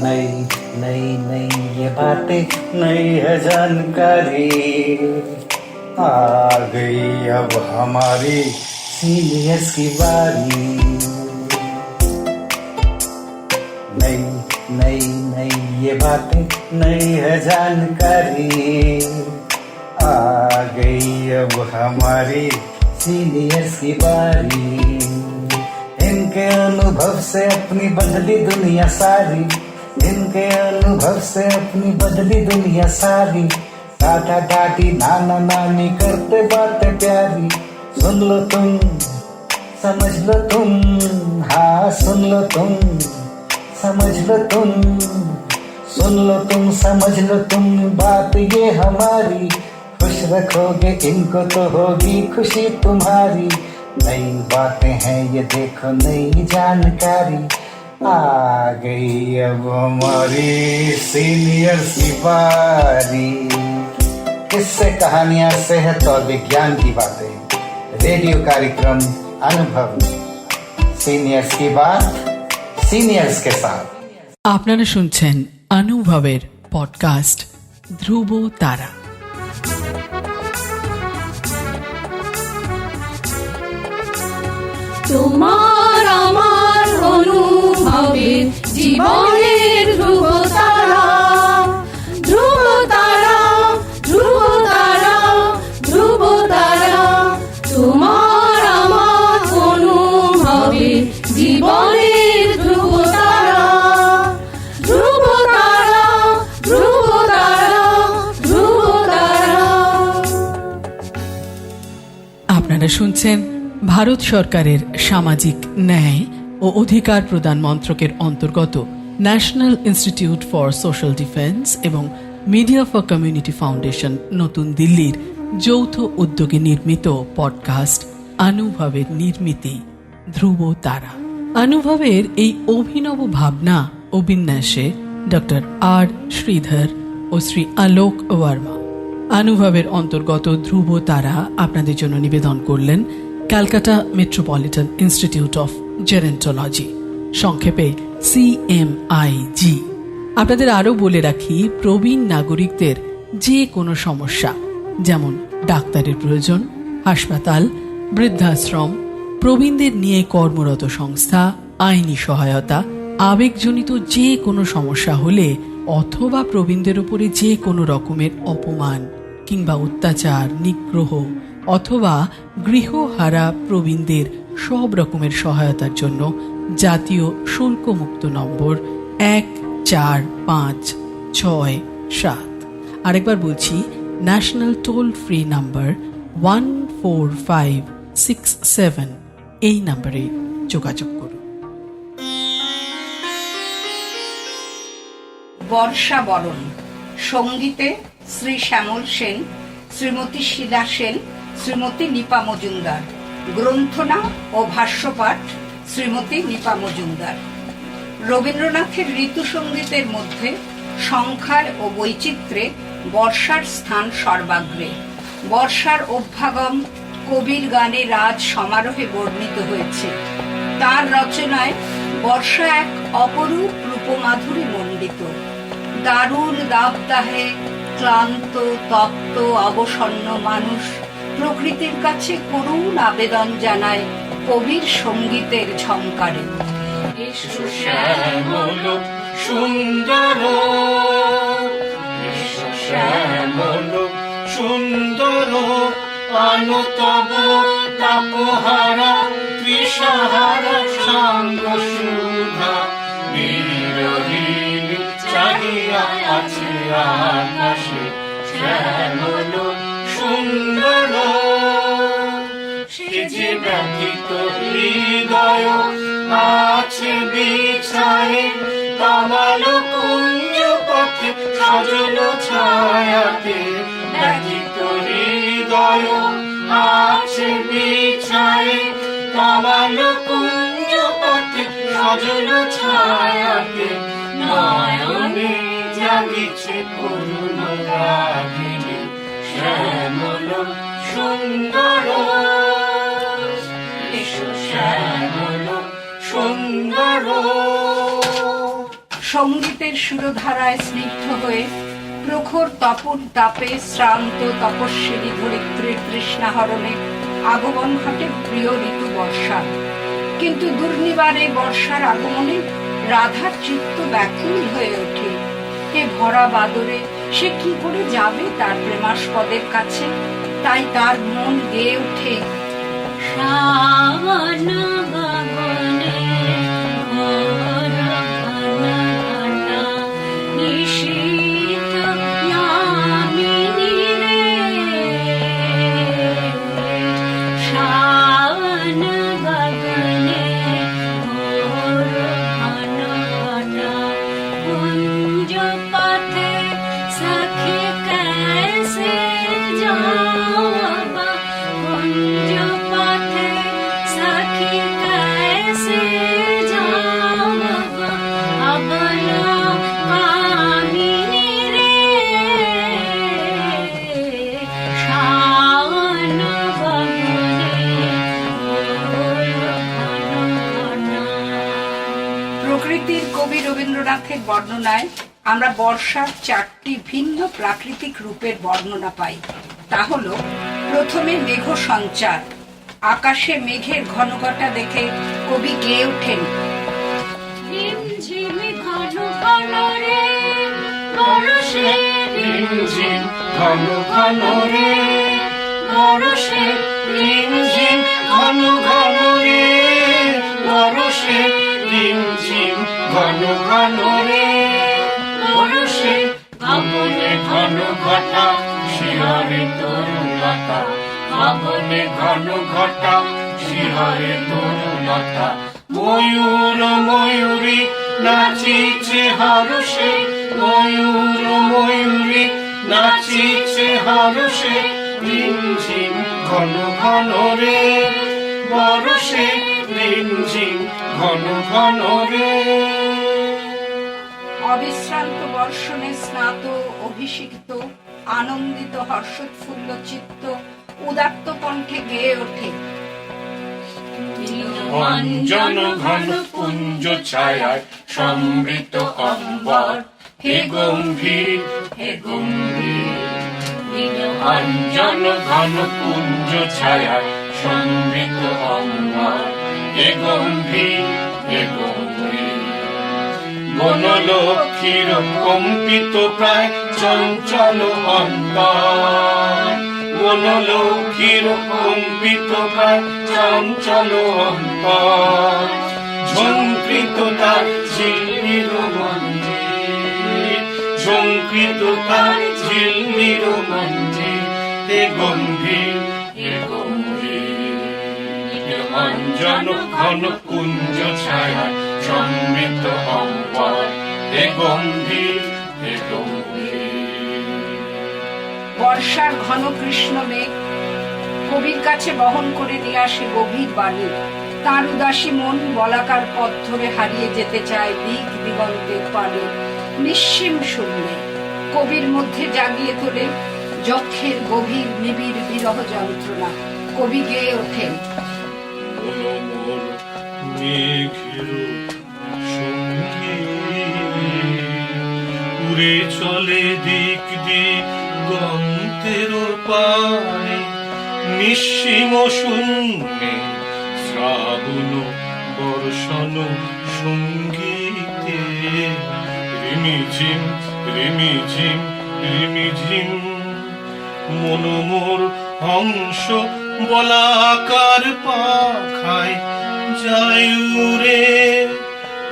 नई नई नई ये बातें, नई है जानकारी, आ गई अब हमारी सीनियर्स की बारी। नई नई नई ये बातें, नई है जानकारी, आ गई अब हमारी सीनियर्स की बारी। इनके अनुभव से अपनी बदली दुनिया सारी, इनके अनुभव से अपनी बदली दुनिया सारी। दादा दादी नाना नानी करते बातें प्यारी, सुन लो तुम समझ लो तुम, हाँ सुन लो तुम समझ लो तुम, सुन लो तुम समझ लो तुम, बात ये हमारी। खुश रखोगे इनको तो होगी खुशी तुम्हारी। नई बातें हैं ये देखो, नई जानकारी, आ गई अब हमारी सीनियर्स की बारी। किस्से कहानियां सेहत और विज्ञान की बातें, रेडियो कार्यक्रम अनुभव, सीनियर्स की बात সিনিয়র্স কে সাথ। আপনারা শুনছেন অনুভবের পডকাস্ট ধ্রুব তারা। তোমার আমার অনুভবের জীবনের ধ্রুব তারা, ধ্রুব তারা, ধ্রুব তারা, ধ্রুব তারা। তোমার আমার অনুভবের জীবনের ধ্রুব তারা, ধ্রুব তারা, ধ্রুব তারা, ধ্রুব তারা। আপনারা শুনছেন ভারত সরকারের সামাজিক ন্যায় ও অধিকার প্রদান মন্ত্রকের অন্তর্গত national institute for social defence এবং মিডিয়া ফর কমিউনিটি ফাউন্ডেশন নতুন দিল্লির যৌথ উদ্যোগে নির্মিত পডকাস্ট অনুভবের নির্মিতি ধ্রুব তারা। অনুভবের এই অভিনব ভাবনা ও বিন্যাসে ডক্টর আর শ্রীধর ও শ্রী আলোক ওয়ার্মা। অনুভবের অন্তর্গত ধ্রুব তারা আপনাদের জন্য নিবেদন করলেন Calcutta metropolitan institute of gerontology, সংক্ষেপে CMIG। আপনাদের আরও বলে রাখি, প্রবীণ নাগরিকদের যে কোনো সমস্যা, যেমন ডাক্তারের প্রয়োজন, হাসপাতাল, বৃদ্ধাশ্রম, প্রবীণদের নিয়ে কর্মরত সংস্থা, আইনি সহায়তা, আবেগজনিত যে কোনো সমস্যা হলে অথবা প্রবীণদের উপরে যে কোনো রকমের অপমান কিংবা অত্যাচার, নিগ্রহ অথবা গৃহহারা প্রবীণদের সব রকমের সহায়তার জন্য জাতীয় শুল্কমুক্ত নম্বর 145667। আরেকবার বলছি, ন্যাশনাল টোল ফ্রি নাম্বার 14567, এই নম্বরে যোগাযোগ করুন। বর্ষা বরণ, সঙ্গীতে শ্রী শ্যামল সেন, শ্রীমতী শিলা সেন, শ্রীমতী নিপা মজুমদার। গ্রন্থনা ও ভাষ্যপাঠ শ্রীমতী নিপা মজুমদার। রবীন্দ্রনাথের ঋতুসঙ্গীতের মধ্যে সংখ্যায় ও বৈচিত্র্যে বর্ষার স্থান সর্বাগ্রে। বর্ষার অভ্যাগম কবির গানে রাজ সমারোহে বর্ণিত হয়েছে। তার রচনায় বর্ষা এক অপরূপ রূপমাধুরী মণ্ডিত। দারুণ দাবদাহে ক্লান্ত তপ্ত অবসন্ন মানুষ প্রকৃতির কাছে করুণ আবেদন জানায় কবির সঙ্গীতের ঝংকারে। এসো শ্যামল সুন্দর, এসো শ্যামল সুন্দর, আনো তব তাপহারা তৃষাহারা সাঙ্গ সুধা। বিরহীন চাহিয়া আছে আকাশে শ্যামল সুন্দর। সে যে ব্যথিত হৃদয় আছে বিছায়ে, তমাল কুঞ্জ পথে সজল ছায়াতে। ব্যথিত হৃদয় আছে বিছায়ে, তমাল কুঞ্জ পথে সজল ছায়াতে। নয়নে জাগিছে করুণ রাগিনী শ্যামল সুন্দর। এসো শ্যামল সুন্দর। সঙ্গীতের সুরধারায় স্নিগ্ধ হয়ে প্রখর তপন তাপে শ্রান্ত তপস্বিনী ধরিত্রীর তৃষ্ণাহরণে আগমন ঘটে প্রিয় ঋতু বর্ষা। কিন্তু দুর্নিবারে বর্ষার আগমনে রাধার চিত্ত ব্যাকুল হয়ে ওঠে। এ ভরা বাদরে সে কি করে যাবে তার প্রেমাস্পদের কাছে? তাই তার মন গেয়ে ওঠে শ্রাবণ গগনে ঘোর ঘন ঘন নিশীথ ইয়ামিনী রে। শ্রাবণ গগনে ঘোর ঘন ঘন কুঞ্জ পথে সখী कैसे जावा। कुंज पथे सखी कैसे जावा। अब ना कामिनी रे। श्रावण गगने घोर घन घन। প্রকৃতির কবি রবীন্দ্রনাথের বর্ণনায় আমরা বর্ষার 4টি ভিন্ন প্রাকৃতিক রূপের বর্ণনা পাই। তা হলো, প্রথমে মেঘ সঞ্চার। আকাশে মেঘের ঘনঘটা দেখে কবি গেয়ে ওঠেন রিমঝিম ঘন ঘন রে বরষে। রিমঝিম ঘন ঘন রে বরষে। রিমঝিম ঘন ঘন রে বরষে। রিমঝিম ঘন ঘন রে বরষে। গগনে ঘন ঘটা শিহরে তরুলতা। গগনে ঘন ঘটা শিহরে তরুলতা। ময়ূর ময়ূরী নাচিছে হরষে। ময়ূর ময়ূরী নাচিছে হরষে। রিমঝিম ঘন ঘন রে বরষে। রিমঝিম ঘন ঘন রে। অবিশ্রান্ত বর্ষণে স্নাত অভিষিক্ত আনন্দিত হর্ষোৎফুল্ল চিত্ত উদাত্ত কণ্ঠে গেয়ে ওঠে অঞ্জন ঘন পুঞ্জ ছায়ায় সমৃত অম্বর। হে গম্ভীর হে গম্ভীর। অঞ্জন ঘন পুঞ্জ ছায়ায় সমৃত অম্বর। হে গম্ভীর হে গম্ভীর। বনলক্ষ্মীর কম্পিত প্রায় চঞ্চল অন্তর। বনলক্ষ্মীর কম্পিত প্রায় চঞ্চল অন্তর। ঝঙ্কৃত তার ঝিলমির মঞ্জির। ঝঙ্কৃত তার ঝিলমির মঞ্জির। হে গম্ভীর হে গম্ভীর। অঞ্জন ঘন কুঞ্জ ছায়া সমৃত অম্বর। হে গম্ভীর হে গম্ভীর। বর্ষার ঘন কৃষ্ণ মেঘ কবির কাছে বহন করে নিয়ে আসে গভীর বাণী। তার উদাসী মন বলাকার পথ ধরে হারিয়ে যেতে চায় দিক দিগন্তের পানে। নিঃসীম শূন্যে কবির মধ্যে জাগিয়ে তোলে যক্ষের গভীর নিবিড় বিরহ যন্ত্রণা। কবি গেয়ে ওঠেন মোর মেঘের সঙ্গী উড়ে চলে দিক দিগন্তের পানে। নিঃসীম শূন্যে শ্রাবণ বর্ষণ সঙ্গীতে। রিমিঝিম রিমিঝিম রিমিঝিম। মন মোর হংস বলাকার পাখায় যায় উড়ে।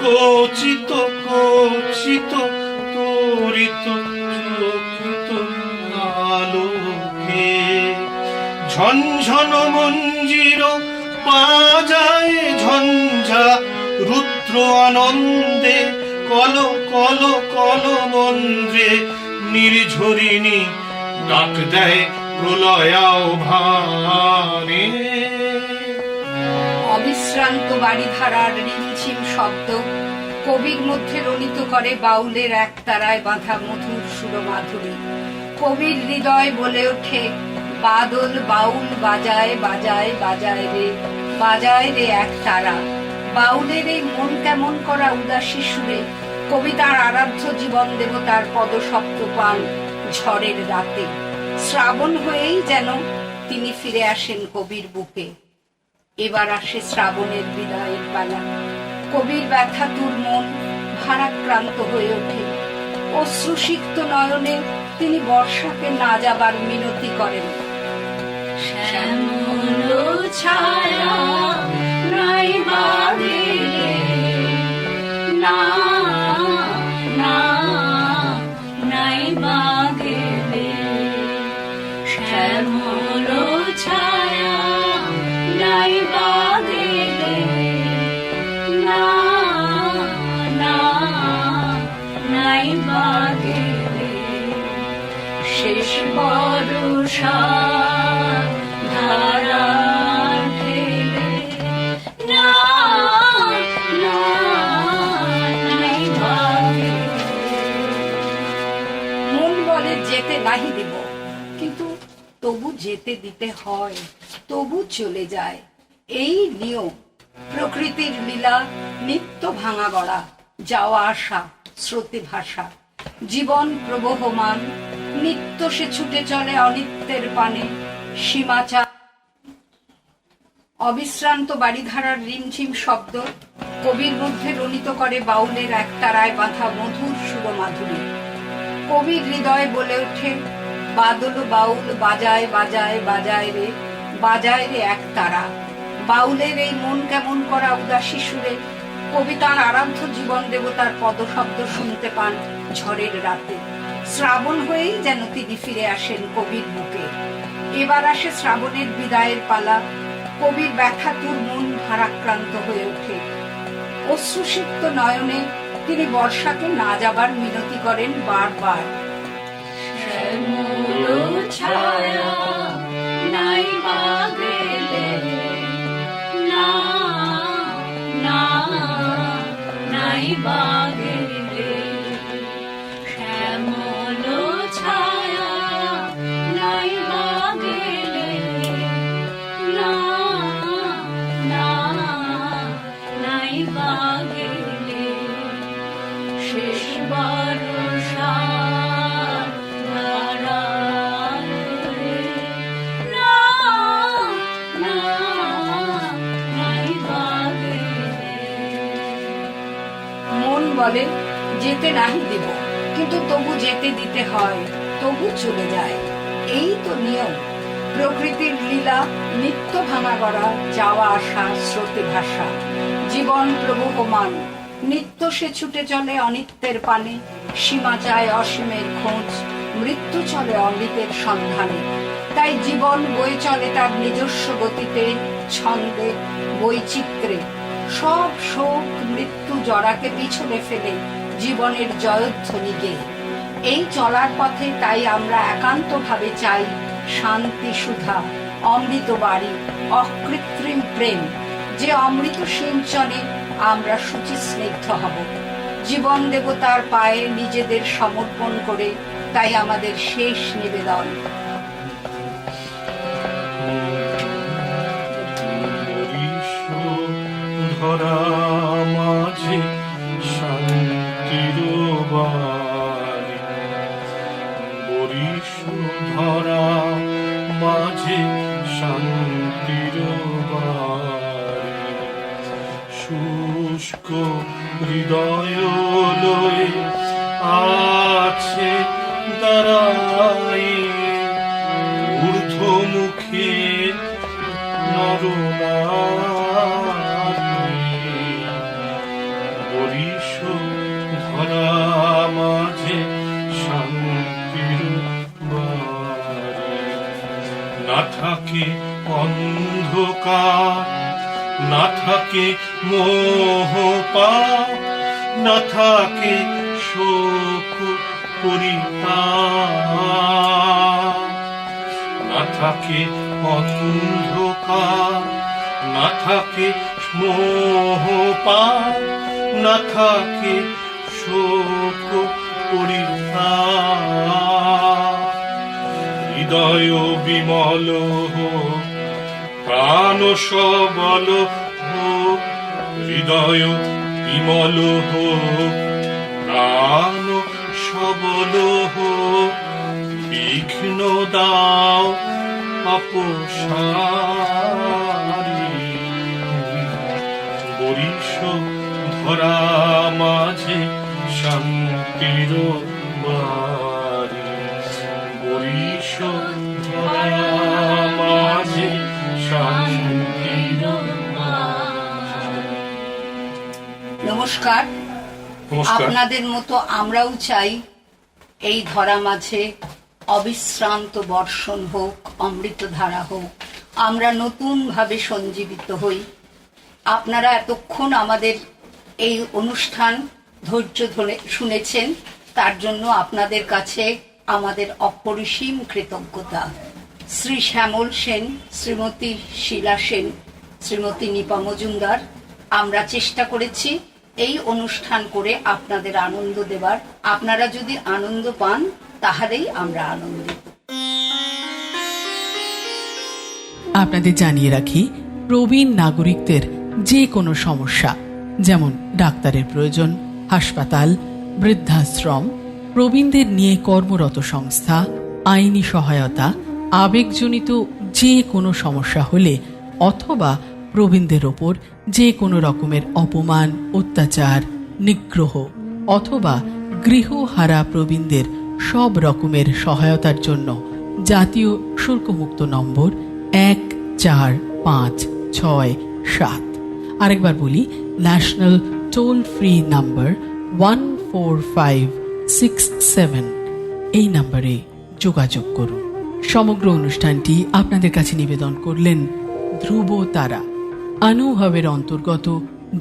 কচিত কচিত তরিত চকিত আলোকে। ঝনঝন মঞ্জির বাজায় ঝঞ্ঝা রুদ্র আনন্দে। কল কল কল মন্দ্রে নির্ঝরিণী ডাক দেয় প্রলয়াও ভারে। অবিশ্রান্ত বাড়িধারার রিমঝিম শব্দ কবির মধ্যে রণিত করে বাউলের এক তারায় বাঁধা মধুর সুরমাধুরী। কবির হৃদয় বলে ওঠে বাদল বাউল বাজায় বাজায় বাজায় রে বাজায় রে এক তারা। বাউলের এই মন কেমন করা উদাসী সুরে কবিতার আরাধ্য জীবন দেবতার পদশব্দ পান ঝড়ের রাতে। শ্রাবণ হয়েই যেন তিনি ফিরে আসেন কবির বুকে। এবার আসে শ্রাবণের বিদায়ের পালা। কবির ব্যথাতুর মন ভারাক্রান্ত হয়ে ওঠে। অশ্রুসিক্ত নয়নে তিনি বর্ষাকে না যাবার মিনতি করেন। শ্যামল ছায়া নাই বাগিলে, না না নাই বাগিলে, শ্যামল ছায়া নাই বাগিলে, না না নাই বাগিলে, শেষ বর্ষা ধারা ঢেলে, না না নাই বাগিলে। মন বলে যেতে নাহি দিব, কিন্তু তবু যেতে দিতে হয়, তবু চলে যায়। এই নিয়ম প্রকৃতির লীলা, নিত্য ভাঙা গড়া, যাওয়া আসা, স্রোতে ভাষা। জীবন প্রবহমান, নিত্য সে ছুটে চলে অনিত্যের পানে। সীমাচা অবিশ্রান্ত বাড়িধারার রিমঝিম শব্দ কবির মধ্যে রনিত করে বাউলের একতারায় বাঁধা মধুর সুরমাধুরী। কবির হৃদয় বলে ওঠে, বাদল বাউল বাজায় বাজায় বাজায় রে, বাজায় রে একতারা। বাউলের এই মন কেমন করা উদাসী সুরে কবিতার আরাধ্য জীবন দেবতার পদশব্দ শুনতে পান ঝড়ের রাতে। শ্রাবণ হয়েই যেন তিনি ফিরে আসেন কবির বুকে। এবার আসে শ্রাবণের বিদায়ের পালা। কবির ব্যথাতুর মন ভারাক্রান্ত হয়ে ওঠে। অশ্রুসিক্ত নয়নে তিনি বর্ষাকে না যাবার মিনতি করেন বারবার। শ্যামল ছায়া নাই বাগিলে, না না নাই বাগিলে, শ্যামল ছায়া নাই বাগিলে, না না নাই বাগিলে, শেষ বর্ষা ধারা ঢেলে, না না নাই বাগিলে। মন বলে যেতে নাহি দেব, কিন্তু তবু যেতে দিতে হয়, তবু চলে যায়। এই তো নিয়ম প্রকৃতির লীলা, নিত্য ভাঙা গড়া, যাওয়া আসা, স্রোতে ভাষা। জীবন প্রবহমান, নিত্য সে ছুটে চলে অনিত্যের পানে। সীমা চায় অসীমের খোঁজ, মৃত্যু চলে অমৃতের সন্ধানে। তাই জীবন বয়ে চলে তার নিজস্ব গতিতে, ছন্দে, বৈচিত্র্যে। সব শোক মৃত্যু জরাকে পিছনে ফেলে জীবনের জয়ধ্বনি গেয়ে এই চলার পথে তাই আমরা একান্তভাবে চাই শান্তি সুধা, অমৃত বাড়ি, অকৃত্রিম প্রেম। যে অমৃত সিঞ্চনে আমরা শুচি স্নিগ্ধ হব। জীবন দেবতার পায়ে নিজেদের সমর্পণ করে তাই আমাদের শেষ নিবেদন। ধরা মাঝে শান্তির বাণী, বরিশ ধরা মাঝে শান্তির বাণী। শুষ্ক হৃদয় লয়ে আছে দাঁড়াই, ঊর্ধ্বমুখে নরনারী। বরিশ ধরা মাঝে শান্তির বাড়ি। না থাকে অন্ধকার, না থাকে মোহ পাপ, না থাকে শোক পরিতাপ। না থাকে অন্ধকার, না থাকে মোহ পাপ, না থাকে শোক পরিতাপ। হৃদয় বিমল হোক, প্রাণ সবল হোক, হৃদয় বিমল হোক, প্রাণ সবল হোক, বিঘ্ন দাও অপসারি। বরিশ ধরা মাঝে শান্তির বাড়ি, বরিশ ধরা মাঝে শান্তির নমস্কার। নমস্কার। আপনাদের মতো আমরাও চাই এই ধরা মাঝে অবিশ্রান্ত বর্ষণ হোক, অমৃতধারা হোক, আমরা নতুন ভাবে সঞ্জীবিত হই। আপনারা এতক্ষণ আমাদের এই অনুষ্ঠান ধৈর্য ধরে শুনেছেন, তার জন্য আপনাদের কাছে আমাদের অপরিসীম কৃতজ্ঞতা। শ্রী শ্যামল সেন, শ্রীমতী শীলা সেন, শ্রীমতী নিপা মজুমদার, আমরা চেষ্টা করেছি এই অনুষ্ঠান করে আপনাদের আনন্দ দেবার। আপনারা যদি আনন্দ পান তাহলেই আমরা আনন্দিত। আপনাদের জানিয়ে রাখি, প্রবীণ নাগরিকদের যে কোনো সমস্যা, যেমন ডাক্তারের প্রয়োজন, হাসপাতাল, বৃদ্ধাশ্রম, প্রবীণদের নিয়ে কর্মরত সংস্থা, আইনি সহায়তা, আবেগজনিত যে কোনো সমস্যা হলে, অথবা প্রবীণদের ওপর যে কোনো রকমের অপমান, অত্যাচার, নিগ্রহ অথবা গৃহহারা প্রবীণদের সব রকমের সহায়তার জন্য জাতীয় শুল্কমুক্ত নম্বর 145667, আরেকবার বলি, ন্যাশনাল টোল ফ্রি নাম্বার 14567, এই নম্বরে যোগাযোগ করুন। সমগ্র অনুষ্ঠানটি আপনাদের কাছে নিবেদন করলেন ধ্রুব তারা। অনুভবের অন্তর্গত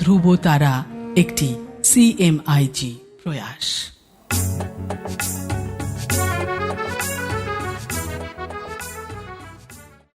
ধ্রুব তারা একটি CMIG প্রয়াস।